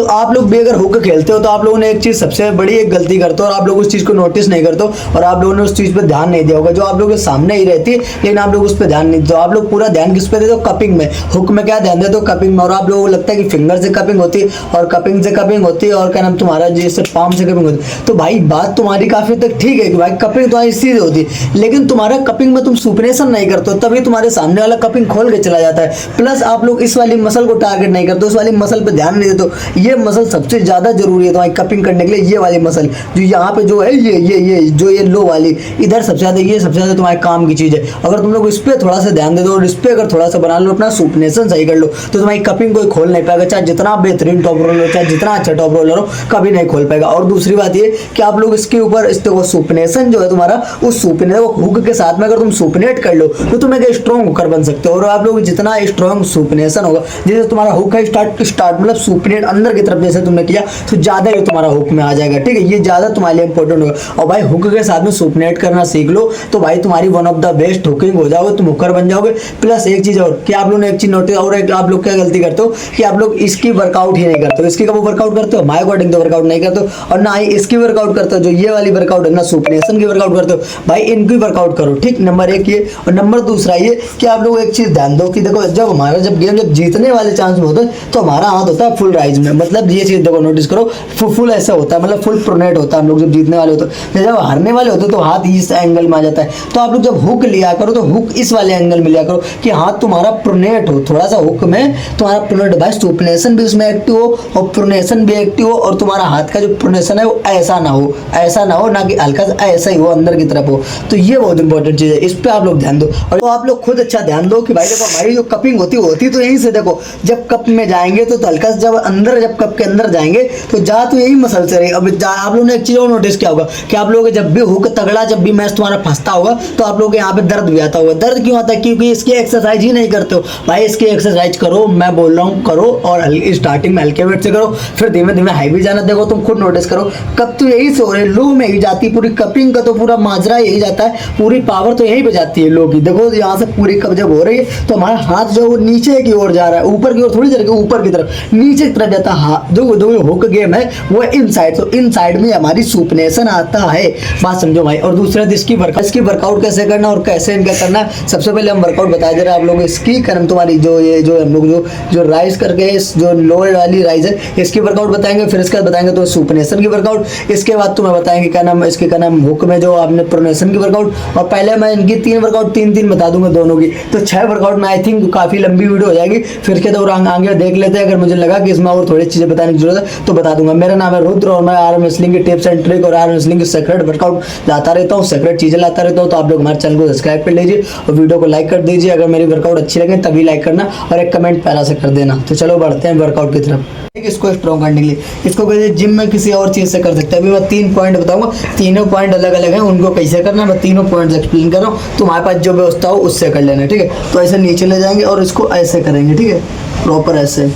तो आप लोग भी अगर हुक खेलते हो तो आप लोगों ने एक चीज सबसे बड़ी एक गलती करते हो और आप लोग उस चीज को नोटिस नहीं करते हो और आप लोगों ने उस चीज पे ध्यान नहीं दिया होगा, जो आप लोगों के सामने ही रहती है लेकिन आप लोग उस पर ध्यान नहीं देते। आप लोग पूरा ध्यान किस पे देते हो? कपिंग में। हुक में क्या ध्यान देते हो? कपिंग में। और आप लोगों को लगता है कि फिंगर से कपिंग होती है और कपिंग से कपिंग होती है और क्या नाम तुम्हारा जैसे पाम से कपिंग होती है। तो भाई बात तुम्हारी काफी तक ठीक है कि भाई कपिंग तुम्हारी सीधे होती है, लेकिन तुम्हारा कपिंग में तुम सुपनेशन नहीं करते हो, तभी तुम्हारे सामने वाला कपिंग खोल के चला जाता है। प्लस आप लोग इस वाली मसल को टारगेट नहीं करते, उस वाली मसल पे ध्यान नहीं देते। ये मसल सबसे ज्यादा जरूरी है तुम्हारी कपिंग करने के लिए। ये वाली मसल जो यहाँ पे जो है ये जो ये लो वाली इधर सबसे ज्यादा, ये सबसे ज्यादा तुम्हारे काम की चीज है। अगर तुम लोग इस पे थोड़ा सा ध्यान दे दो और इस पे अगर थोड़ा सा बना लो, अपना सुपनेशन सही कर लो, तो तुम्हारी कपिंग कोई खोल नहीं पाएगा। चाहे जितना बेहतरीन टॉप रोलर हो, चाहे जितना अच्छा टॉप रोलर हो, कभी नहीं खोल पाएगा। और दूसरी बात ये कि आप लोग इसके ऊपर इस सुपनेशन जो है तुम्हारा, उस सुपने हुक के साथ में अगर तुम सुपनेट कर लो तो तुम एक स्ट्रॉन्ग हुकर बन सकते हो। और आप लोग जितना स्ट्रॉन्ग सुपनेशन होगा, जैसे तुम्हारा हुक है स्टार्ट मतलब सुपनेट अंदर की तरफ जैसे तुमने किया तो ज्यादा ही तुम्हारा हुक में आ जाएगा। ठीक है, ये ज्यादा तुम्हारे लिए इंपॉर्टेंट होगा। और भाई हुक के साथ में सुपनेट करना सीख लो तो भाई तुम्हारी one of the best hooking हो जाओगे, तुम हुकर बन जाओगे। प्लस एक चीज और कि आप लोगों ने एक चीज नोटिस और एक आप लोग क्या गलती करते हो कि आप लोग इसकी वर्कआउट ही नहीं करते हो। इसकी कब वर्कआउट करते हो? माय अकॉर्डिंग तो वर्कआउट नहीं करते हो, और ना ही इसकी वर्कआउट करते हो जो ये वाली वर्कआउट है ना सुपनेशन की वर्कआउट करते हो। भाई इनकी वर्कआउट करो। ठीक, नंबर एक ये। और नंबर दूसरा ये कि आप लोग एक चीज ध्यान दो कि देखो जब गेम जीतने वाले चांस में होते हैं तो हमारा हाथ होता है फुल राइज में। मतलब ये चीज देखो नोटिस करो, फुल ऐसा होता है, मतलब फुल प्रोनेट होता है हम लोग जब जीतने वाले होते हैं। जब हारने वाले होते हैं तो हाथ इस एंगल में आ जाता है। तो आप लोग जब हुक लिया करो तो हुक इस वाले एंगल में लिया करो कि हाथ तुम्हारा प्रोनेट हो, थोड़ा सा हुक में तुम्हारा प्रोनेट। भाई सुपनेशन भी उसमें एक्टिव हो और प्रोनेशन भी एक्टिव हो, और तुम्हारा हाथ का जो प्रोनेशन है वो ऐसा ना हो ना कि हल्का सा ऐसा ही हो, अंदर की तरफ हो। तो ये बहुत इंपॉर्टेंट चीज है, इस पे आप लोग ध्यान दो। और तो आप लोग खुद अच्छा ध्यान दो कि भाई देखो हमारी जो कपिंग होती तो यहीं से देखो, जब कप में जाएंगे तो हल्का जब कप के अंदर जाएंगे तो जा तो यही मसल से रही। अब आप लोगों ने एक चीज और नोटिस किया होगा कि आप लोग जब भी हुक तगड़ा, जब भी मैच तुम्हारा फंसता होगा तो आप लोग यहाँ पे दर्द भी आता होगा। दर्द क्यों आता है? क्योंकि इसकी एक्सरसाइज ही नहीं करते हो। भाई इसकी एक्सरसाइज करो, मैं बोल रहा हूँ करो, और स्टार्टिंग में हल्के वेट से करो, फिर धीमे धीमे हाई भी जाना। देखो तुम खुद नोटिस करो, कब तो यही से हो रहे, लो में ही जाती पूरी कपिंग का, तो पूरा माजरा यही जाता है, पूरी पावर तो यहीं पे जाती है लो की। देखो यहाँ से पूरी कब जब हो रही है तो हमारा हाथ जो नीचे की ओर जा रहा है, ऊपर की ओर थोड़ी देर ऊपर की तरफ, नीचे की तरफ जाता है हाथ। जो हुक गेम है वो इनसाइड, तो इनसाइड में हमारी सुपनेशन आता है। बात समझो भाई। और दूसरा इसकी वर्कआउट कैसे करना और कैसे इनका करना, सबसे पहले हम वर्कआउट बता दे रहे हैं आप लोग। इसकी करम तुम्हारी जो हम लोग जो राइज करके जो लोअर वाली राइज है इसकी वर्कआउट बताएंगे, फिर इसके बाद बताएंगे तो सुपनेशन की वर्कआउट। इसके बाद तुम्हें बताएंगे क्या नाम, इसके क्या नाम हुक में जो आपने प्रोनेशन की वर्कआउट। और पहले मैं इनकी 3 वर्कआउट तीन बता दूंगा दोनों की, तो 6 वर्कआउट में आई थिंक काफी लंबी वीडियो हो जाएगी। फिर इसके तो आगे देख लेते हैं, अगर मुझे लगा कि इसमें और थोड़ी चीजें बताने की जरूरत है तो बता दूंगा। मेरा नाम है रुद्र और मैं आर्म रेसलिंग की टिप्स एंड ट्रिक और आर्म रेसलिंग की सेक्रेट वर्कआउट लाता रहता हूँ, सेक्रेट चीजें लाता रहता हूँ। तो आप लोग हमारे चैनल को सब्सक्राइब कर लीजिए और वीडियो को लाइक कर दीजिए। अगर मेरी वर्कआउट अच्छी लगे तभी लाइक करना और एक कमेंट पहला से कर देना। तो चलो बढ़ते हैं वर्कआउट की तरफ। इसको स्ट्रॉन्ग करने के लिए इसको कैसे जिम में किसी और चीज से कर सकते हैं। अभी मैं 3 पॉइंट बताऊंगा, तीनों पॉइंट अलग अलग हैं, उनको कैसे करना मैं तीनों पॉइंट्स एक्सप्लेन कर रहा हूँ। तुम्हारे पास जो व्यवस्था हो उससे कर लेना। ठीक है, तो ऐसे नीचे ले जाएंगे और इसको ऐसे करेंगे। ठीक है, प्रॉपर ऐसे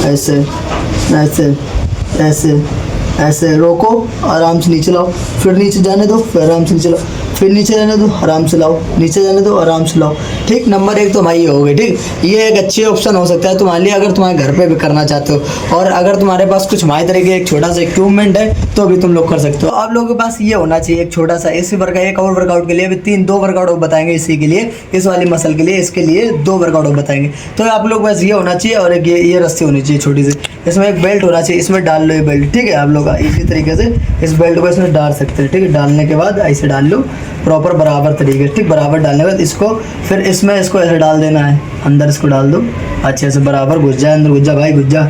ऐसे ऐसे ऐसे ऐसे रोको, आराम से नीचे लाओ, फिर नीचे जाने दो, फिर आराम से नीचे लाओ, फिर नीचे जाने दो, आराम से लाओ, नीचे जाने दो, आराम से लाओ। ठीक, नंबर 1 तो भाई ये हो गई। ठीक, ये एक अच्छी ऑप्शन हो सकता है तुम्हारे लिए अगर तुम्हारे घर पे भी करना चाहते हो, और अगर तुम्हारे पास कुछ हमारे तरह के एक छोटा सा इक्विपमेंट है तो भी तुम लोग कर सकते हो। आप लोगों के पास ये होना चाहिए एक छोटा सा इसी एक और वर्कआउट के लिए अभी 2 वर्कआउट बताएंगे इसी के लिए, इस वाली मसल के लिए, इसके लिए 2 वर्कआउट बताएंगे। तो आप लोग बस ये होना चाहिए और एक ये रस्सी होनी चाहिए छोटी सी, इसमें एक बेल्ट होना चाहिए, इसमें डाल लो ये बेल्ट। ठीक है, आप लोग इसी तरीके से इस बेल्ट को इसमें डाल सकते हैं। ठीक है, डालने के बाद ऐसे डाल लो प्रॉपर बराबर तरीके। ठीक, बराबर डालने के बाद इसको फिर इसमें इसको ऐसे डाल देना है, अंदर इसको डाल दो अच्छे से, बराबर घुस जाए अंदर, घुस जा भाई घुस जा।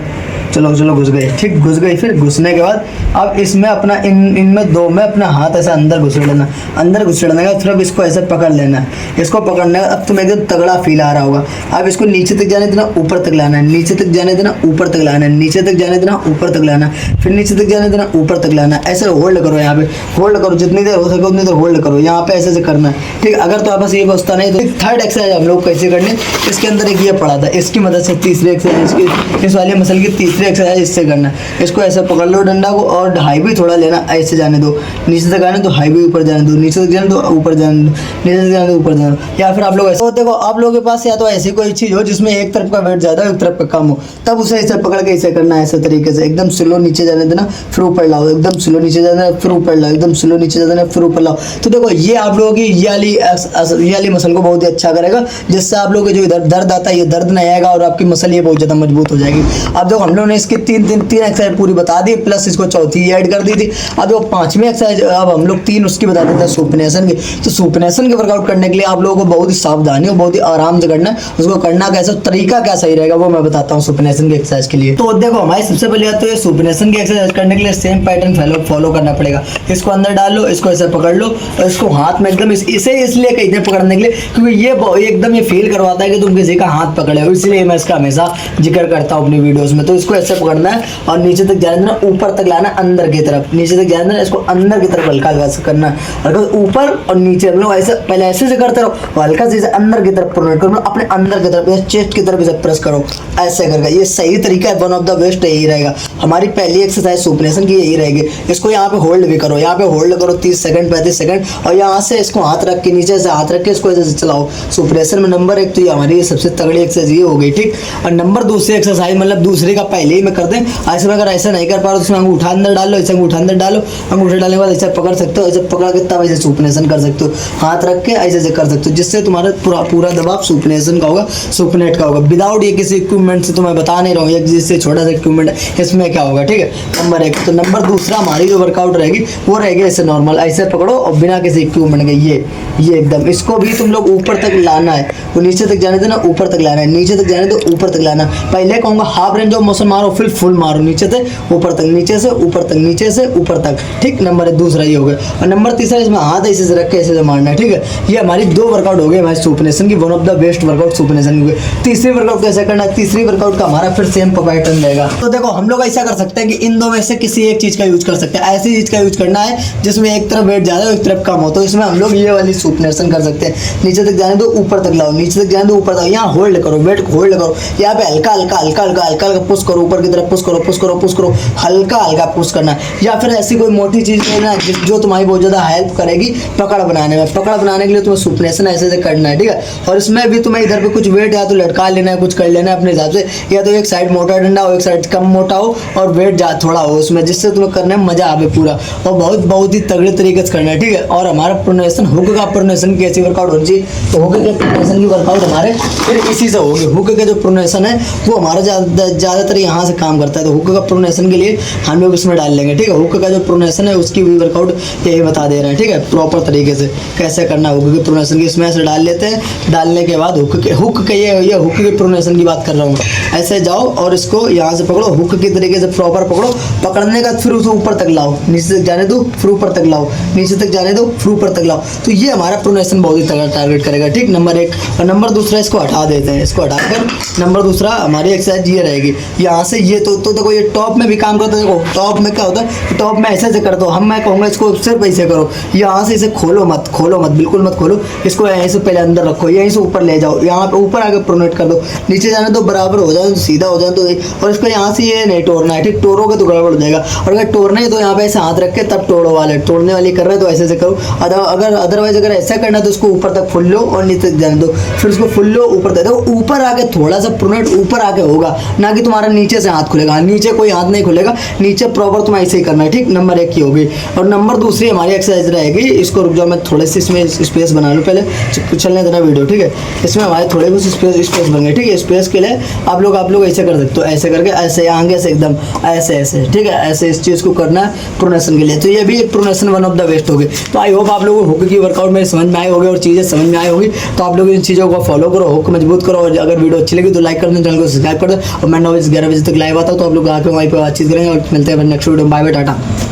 चलो चलो घुस गई। ठीक, घुस गई। फिर घुसने के बाद अब इसमें अपना इनमें 2 में अपना हाथ ऐसे अंदर घुसेड़ लेना, अंदर घुसेड़ने के बाद फिर अब इसको ऐसे पकड़ लेना है। इसको पकड़ने का अब तुम्हें एकदम तगड़ा फील आ रहा होगा। अब इसको नीचे तक जाने देना, ऊपर तक लाना है, नीचे तक जाने देना, ऊपर तक लाना है, नीचे तक जाने देना, ऊपर तक लाना है, फिर नीचे तक जाने देना, ऊपर तक लाना है। ऐसे होल्ड करो, यहाँ पे होल्ड करो, जितनी देर हो सके उतनी देर होल्ड करो, यहाँ पे ऐसे करना है। ठीक, अगर तो आपस ये व्यवस्था नहीं तो 3rd एक्सरसाइज हम लोग कैसे करने, इसके अंदर एक ये पड़ा था, इसकी मदद से तीसरी एक्सरसाइज इस वाली मसल की तीसरी दूसरी एक्सरसाइज इससे करना है। इसको ऐसे पकड़ लो डंडा को और हाई भी थोड़ा लेना, ऐसे जाने दो, नीचे तक आने तो हाई भी ऊपर जाने दो, नीचे तक जाने तो ऊपर जाने दो, नीचे तक जाने तो ऊपर जाने दो। या फिर आप लोग ऐसे देखो, आप लोगों के पास या तो ऐसी कोई चीज़ हो जिसमें एक तरफ का वेट ज़्यादा एक तरफ का कम हो, तब उसे ऐसे पकड़ के ऐसे करना है, ऐसे तरीके से एकदम स्लो नीचे जाने देना, फिर ऊपर लाओ, एकदम स्लो नीचे जाना, फिर ऊपर लाओ, एकदम स्लो नीचे जाना, फिर ऊपर लाओ। तो देखो ये आप लोगों की ये वाली मसल को बहुत ही अच्छा करेगा, जिससे आप लोगों के जो इधर दर्द आता है ये दर्द नहीं आएगा और आपकी मसल ये बहुत ज़्यादा मजबूत हो जाएगी। अब देखो हम लोगों ने इसकी तीन एक्सरसाइज पूरी बता दी, प्लस इसको चौथी ऐड कर दी थी। अब देखो पांचवी एक्सरसाइज अब हम लोग तीन उसकी बता देते हैं सुपनेशन की। तो सुपनेशन के वर्कआउट करने के लिए आप लोगों को बहुत ही सावधानी और बहुत ही आराम से करना है। उसको करना कैसा, तरीका क्या सही रहेगा वो मैं बताता हूँ सुपनेशन की एक्सरसाइज के लिए। तो देखो हमारी सबसे पहले तो ये सुपनेशन की एक्सरसाइज करने के लिए सेम पैटर्न फॉलो करना पड़ेगा। इसको अंदर डाल लो, इसको ऐसे पकड़ लो और इसको हाथ में एकदम इसे इसलिए कहते हैं पकड़ने के लिए क्योंकि ये एकदम ये फील करवाता है कि तुम किसी का हाथ पकड़े हो, इसलिए मैं इसका हमेशा जिक्र करता हूँ अपनी वीडियोस में। तो इसको ऐसे पकड़ना है और नीचे तक जाने देना, ऊपर तक लाना अंदर की तरफ, नीचे तक जाने देना, इसको अंदर की तरफ हल्का हल्का करना है, हल्का ऊपर और नीचे। हम लोग ऐसे पहले ऐसे से करते रहो, हल्का से अंदर की तरफ प्रोनेट करो, अपने अंदर की तरफ चेस्ट की तरफ इसे प्रेस करो, ऐसे करके। ये सही तरीका है, वन ऑफ द बेस्ट यही रहेगा। हमारी पहली एक्सरसाइज सुपनेशन की यही रहेगी। इसको यहाँ पे होल्ड भी करो, यहाँ पे होल्ड करो 30 सेकंड 35 सेकंड और यहाँ से इसको हाथ रख के नीचे से हाथ रख के इसको ऐसे चलाओ। सुपनेशन में नंबर 1 तो ये हमारी सबसे तगड़ी एक्सरसाइज ये हो गई, ठीक। और नंबर दूसरी एक्सरसाइज मतलब दूसरे का पहले ही मैं कर दें, ऐसे में अगर ऐसा नहीं कर पा रहा तो उसमें अंगूठा अंदर डाल लो, ऐसे अंगूठा अंदर डालो, अंगूठा डालने के बाद ऐसे पकड़ सकते हो, ऐसे पकड़ के तब ऐसे सुपनेशन कर सकते हो, हाथ रख के ऐसे ऐसे कर सकते हो, जिससे तुम्हारा पूरा दबाव सुपनेशन का होगा, सुपनेट का होगा। विदाउट ये किसी इक्विपमेंट से तो मैं बता नहीं रहा हूँ, जिससे छोटा सा इक्विपमेंट है इसमें क्या होगा, ठीक है। नंबर 1 तो नंबर दूसरा हमारी जो वर्कआउट रहेगी वो रहेगी ऐसे नॉर्मल, ऐसे पकड़ो और बिना किसी इक्विपमेंट के ये एकदम। इसको भी तुम लोग ऊपर तक लाना है, वो नीचे तक जाने देना, ऊपर तक लाना है, नीचे तक जाने दो, ऊपर तक लाना। पहले कहूँगा हाफ रेंज ऑफ मोशन मारो, फिर फुल मारो, नीचे से ऊपर तक, नीचे से ऊपर तक, नीचे से ऊपर तक, ठीक। नंबर 1 दूसरा ये हो गया। और नंबर तीसरा इसमें हाथ ऐसे से रख के ऐसे मारना है, ठीक है। ये हमारी 2 वर्कआउट हो गए हमारे सुपनेशन की, one of the best workout supination की। तीसरी वर्कआउट कैसे करना है, तीसरी वर्कआउट का हमारा फिर सेम पैटर्न रहेगा। तो देखो हम लोग ऐसा कर सकते हैं कि इन दो में से किसी एक चीज का यूज कर सकते हैं। ऐसी चीज का यूज करना है जिसमें एक तरफ वेट ज्यादा एक तरफ कम हो, तो इसमें हम लोग ये वाली सुपनेशन कर सकते हैं। नीचे तक जाने दो, ऊपर तक लाओ, नीचे तक जाने दो, ऊपर तक, यहाँ होल्ड करो, वेट होल्ड करो, यहाँ पे हल्का हल्का हल्का हल्का हल्का हल्का पुश करो, ऊपर की तरफ पुश करो, पुश करो, पुश करो, हल्का हल्का पुश करना है। या फिर ऐसी कोई मोटी चीज लेना जो तुम्हारी बहुत ज्यादा हेल्प करेगी पकड़ बनाने में। पकड़ बनाने के लिए तुम्हें सुपनेशन ऐसे से करना है, ठीक है। और इसमें भी तुम्हें इधर पे कुछ वेट या तो लटका लेना है, कुछ कर लेना है अपने हिसाब से, या तो एक साइड मोटा डंडा हो, एक साइड कम मोटा हो और वेट थोड़ा हो उसमें, जिससे तुम्हें करने में मजा आवे पूरा, और बहुत ही तगड़े तरीके से करना है, ठीक है। और हमारा प्रोनेशन हुक का प्रोनेशन की ऐसी वर्कआउट होनी चाहिए, तो हुक के प्रोनेशन की वर्कआउट हमारे फिर इसी से होगी। हुक का जो प्रोनेशन है वो हमारा ज़्यादातर यहाँ से काम करता है, तो हुक का प्रोनेशन के लिए हम लोग इसमें डाल लेंगे, ठीक है। हुक का जो प्रोनेशन है उसकी भी वर्कआउट यही बता दे रहे हैं, ठीक है, प्रॉपर तरीके से कैसे करना है हुक के प्रोनेशन की। इसमें ऐसे डाल लेते हैं, डालने के बाद हुक के ये हुक के प्रोनेशन की बात कर रहा हूँ। ऐसे जाओ और इसको यहाँ से पकड़ो, हुक की तरीके से प्रॉपर पकड़ो, पकड़ने का फिर उसे ऊपर तक लाओ, नीचे तक जाने दो, फिर ऊपर तक लाओ, नीचे तक जाने दो, फिर ऊपर तक लाओ। तो ये हमारा प्रोनेशन बहुत ही तगड़ा टारगेट करेगा, ठीक। नंबर 1 और नंबर दूसरा इसको हटा देते हैं, इसको हटाकर नंबर दूसरा हमारी एक्सरसाइज ये रहेगी। यहाँ से ये तो देखो ये टॉप में भी काम करता है। देखो टॉप में क्या होता है, टॉप में ऐसे कर दो, हम मैं कहूँगा इसको सिर्फ ऐसे करो, यहाँ से इसे खोलो मत, बिल्कुल मत खोलो, इसको यहीं से पहले अंदर रखो, यहीं से ऊपर ले जाओ, यहाँ पे ऊपर आके प्रोनेट कर दो, नीचे जाने दो, बराबर हो जाए तो सीधा हो जाए तो। और इसको यहाँ से ये नहीं तोड़ना है, ठीक। तोड़ोगे तो गड़बड़ हो जाएगा, और अगर तोड़ना है तो यहाँ पे ऐसे हाथ रख के तब तोड़ो वाले, तोड़ने वाली कर रहे हैं तो ऐसे से करो। अगर अदरवाइज अगर ऐसा करना है तो उसको ऊपर तक फुल लो और नीचे तक जाने दो, फिर उसको फुल लो, ऊपर दे दो, ऊपर आके थोड़ा सा प्रोनेट ऊपर आके होगा, ना कि तुम्हारा नीचे से हाथ खुलेगा, नीचे कोई हाथ नहीं खुलेगा, नीचे प्रॉपर तुम्हें ऐसे ही करना है, ठीक। नंबर 1 की होगी। और नंबर दूसरी हमारी एक्सरसाइज रहेगी, इसको रुक जाओ मैं थोड़े से इसमें स्पेस बना लूँ, पहले चलने देना वीडियो, ठीक है। इसमें हमारे थोड़े कुछ स्पेस बन गए, ठीक है। स्पेस के लिए आप लोग ऐसे कर सकते हो, ऐसे करके ऐसे आगे से एकदम ऐसे, ठीक है, ऐसे इस चीज़ को करना है प्रोनेशन के लिए। तो ये भी एक pronation one of the best होगी। तो आई होप आप लोगों को हुक की वर्कआउट में समझ में आए होगी और चीज़ें समझ में आई होगी। तो आप लोग इन चीज़ों को फॉलो करो, हुक मजबूत करो, और अगर वीडियो अच्छी लगी तो लाइक कर दो, चैनल को सब्सक्राइब कर दो। और मैं 9 बजे 11 बजे तक लाइव आता हूँ, तो आप लोग आके वहीं पर बातचीत करेंगे और मिलते हैं next video. Bye bye, Tata.